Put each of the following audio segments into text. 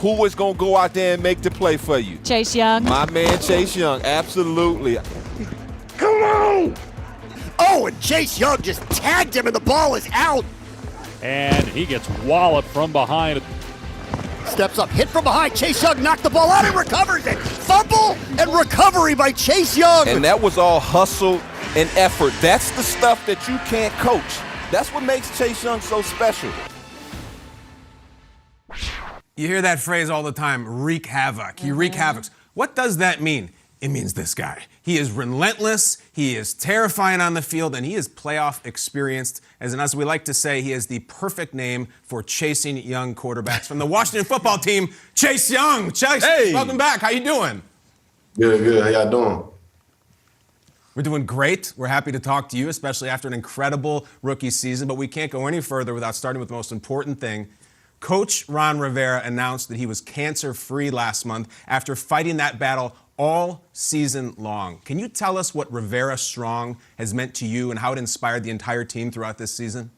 who is going to go out there and make the play for you? Chase Young. My man Chase Young, absolutely. Come on! Oh, and Chase Young just tagged him and the ball is out. And he gets walloped from behind. Steps up, hit from behind. Chase Young knocked the ball out and recovers it. Fumble and recovery by Chase Young. And that was all hustle and effort. That's the stuff that you can't coach. That's what makes Chase Young so special. You hear that phrase all the time, wreak havoc. You wreak havoc. What does that mean? It means this guy. He is relentless, he is terrifying on the field, and he is playoff experienced. As we like to say, he is the perfect name for chasing young quarterbacks. From the Washington football team, Chase Young. Chase, hey. Welcome back. How you doing? Good. How y'all doing? We're doing great. We're happy to talk to you, especially after an incredible rookie season. But we can't go any further without starting with the most important thing. Coach Ron Rivera announced that he was cancer-free last month after fighting that battle all season long. Can you tell us what Rivera Strong has meant to you and how it inspired the entire team throughout this season?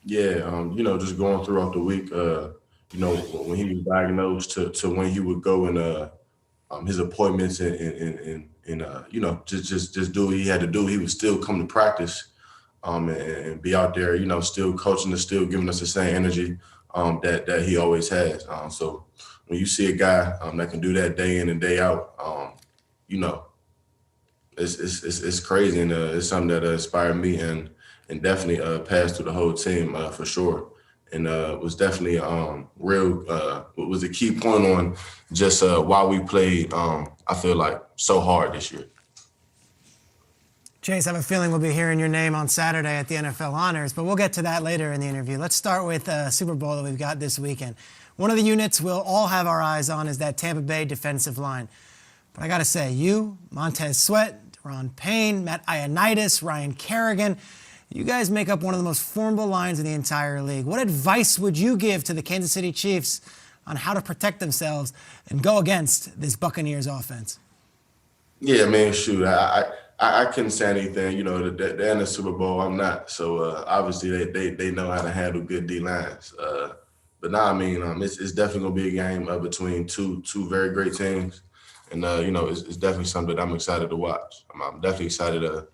Yeah, just going throughout the week, when he was diagnosed to when he would go in his appointments and just do what he had to do. He would still come to practice and be out there, still coaching and still giving us the same energy that he always has. So when you see a guy that can do that day in and day out, it's crazy, and it's something that inspired me and definitely passed through the whole team for sure. And was definitely was a key point on just why we played, I feel like, so hard this year. Chase, I have a feeling we'll be hearing your name on Saturday at the NFL Honors, but we'll get to that later in the interview. Let's start with Super Bowl that we've got this weekend. One of the units we'll all have our eyes on is that Tampa Bay defensive line. But I got to say, you, Montez Sweat, Deron Payne, Matt Ioannidis, Ryan Kerrigan, you guys make up one of the most formidable lines in the entire league. What advice would you give to the Kansas City Chiefs on how to protect themselves and go against this Buccaneers offense? Yeah, man, shoot. I couldn't say anything. They're in the Super Bowl. I'm not. So obviously they know how to handle good D lines. But it's definitely gonna be a game between two very great teams, and it's definitely something that I'm excited to watch. I'm definitely excited to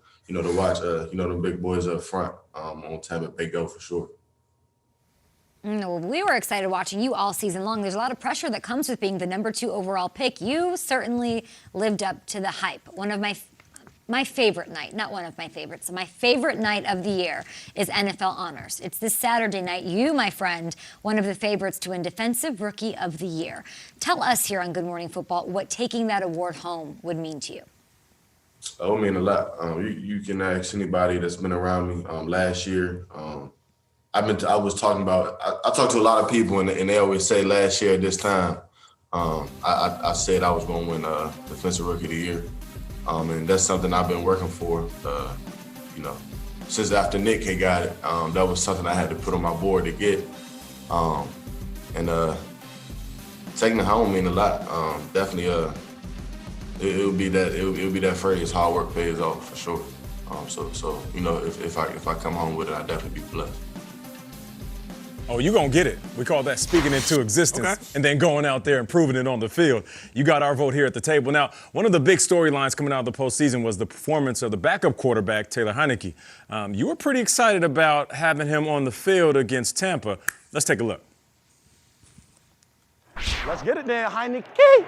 watch the big boys up front on Tampa Bay go for sure. We were excited watching you all season long. There's a lot of pressure that comes with being the number 2 overall pick. You certainly lived up to the hype. One of my favorite night, not one of my favorites, my favorite night of the year is NFL Honors. It's this Saturday night. You, my friend, one of the favorites to win Defensive Rookie of the Year. Tell us here on Good Morning Football what taking that award home would mean to you. It would mean a lot. You can ask anybody that's been around me last year. I talked to a lot of people, and they always say last year at this time, I said I was going to win Defensive Rookie of the Year. And that's something I've been working for, since after Nick had got it. That was something I had to put on my board to get. Taking it home mean a lot. Definitely, it would be that phrase, hard work pays off, for sure. If I come home with it, I'd definitely be blessed. Oh, you're going to get it. We call that speaking into existence and then going out there and proving it on the field. You got our vote here at the table. Now, one of the big storylines coming out of the postseason was the performance of the backup quarterback, Taylor Heinicke. You were pretty excited about having him on the field against Tampa. Let's take a look. Let's get it there, Heinicke.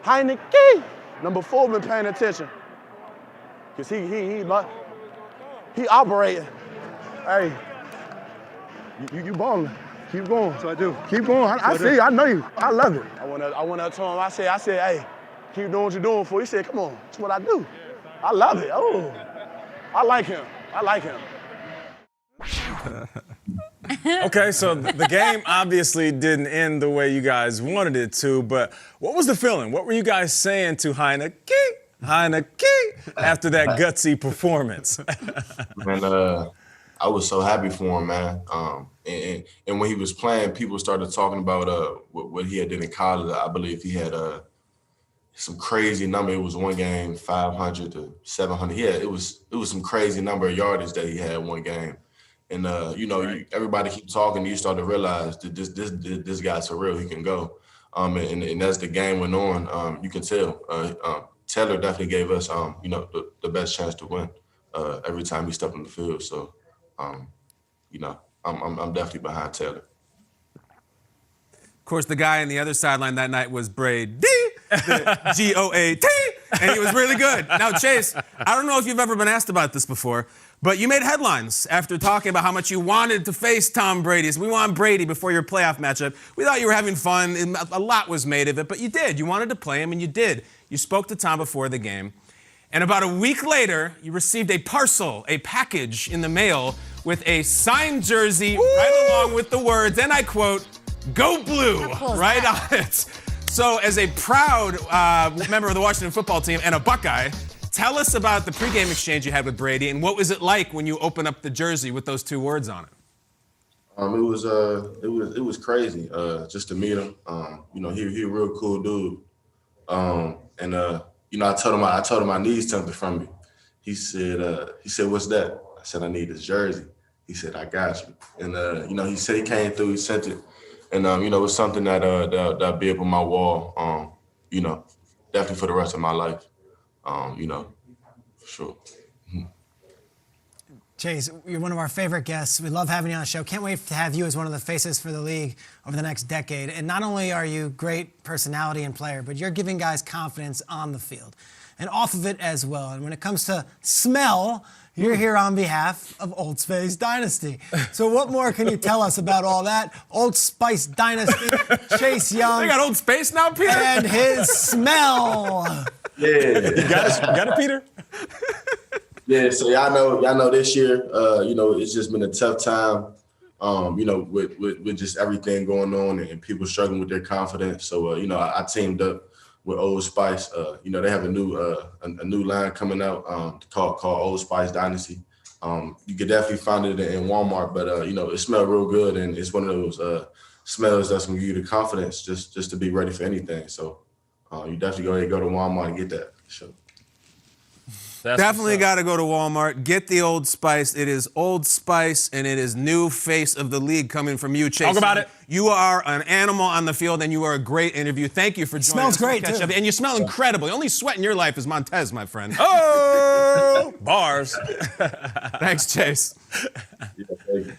Heinicke. Number 4 been paying attention. Because he operating. Hey. You balling. Keep going. So I do. Keep going. I see you. I know you. I love it. I went up to him. I said, hey, keep doing what you're doing for. He said, come on. That's what I do. I love it. Oh, I like him. Okay, so the game obviously didn't end the way you guys wanted it to, but what was the feeling? What were you guys saying to Heinicke after that gutsy performance? And I was so happy for him, man. And when he was playing, people started talking about what he had did in college. I believe he had some crazy number. It was one game, 500 to 700. Yeah, it was some crazy number of yardage that he had one game. And everybody keep talking. You start to realize that this guy's for real. He can go. And as the game went on, you can tell. Taylor definitely gave us, the best chance to win every time he stepped on the field. So, I'm definitely behind Taylor. Of course, the guy on the other sideline that night was Brady, the G-O-A-T, and he was really good. Now, Chase, I don't know if you've ever been asked about this before, but you made headlines after talking about how much you wanted to face Tom Brady. So we want Brady before your playoff matchup. We thought you were having fun, and a lot was made of it, but you did. You wanted to play him, and you did. You spoke to Tom before the game, and about a week later, you received a package in the mail with a signed jersey right along with the words, and I quote, "Go Blue," right on it. So as a proud member of the Washington football team and a Buckeye, tell us about the pregame exchange you had with Brady, and what was it like when you opened up the jersey with those two words on it? It was crazy just to meet him. He a real cool dude. I told him I need something from me. He said, "What's that?" I said, "I need this jersey." He said, "I got you." And he said he came through, he sent it. And it was something that'll be up on my wall, definitely for the rest of my life. For sure. Chase, you're one of our favorite guests. We love having you on the show. Can't wait to have you as one of the faces for the league over the next decade. And not only are you great personality and player, but you're giving guys confidence on the field and off of it as well. And when it comes to smell, you're here on behalf of Old Spice Dynasty. So what more can you tell us about all that? Old Spice Dynasty, Chase Young. They got Old Spice now, Peter? And his smell. Yeah. You got it, Peter? Yeah, so y'all know this year, it's just been a tough time, with just everything going on and people struggling with their confidence. So, I teamed up with Old Spice. They have a new line coming out called Old Spice Dynasty. You could definitely find it in Walmart, but, it smells real good, and it's one of those smells that's going to give you the confidence just to be ready for anything. So you definitely go to Walmart and get that. Sure. Definitely got to go to Walmart. Get the Old Spice. It is Old Spice, and it is new face of the league coming from you, Chase. Talk about it. You are an animal on the field, and you are a great interview. Thank you for joining us. Smells great, too. And you smell incredible. The only sweat in your life is Montez, my friend. Oh, bars. Thanks, Chase. Yeah, thank you.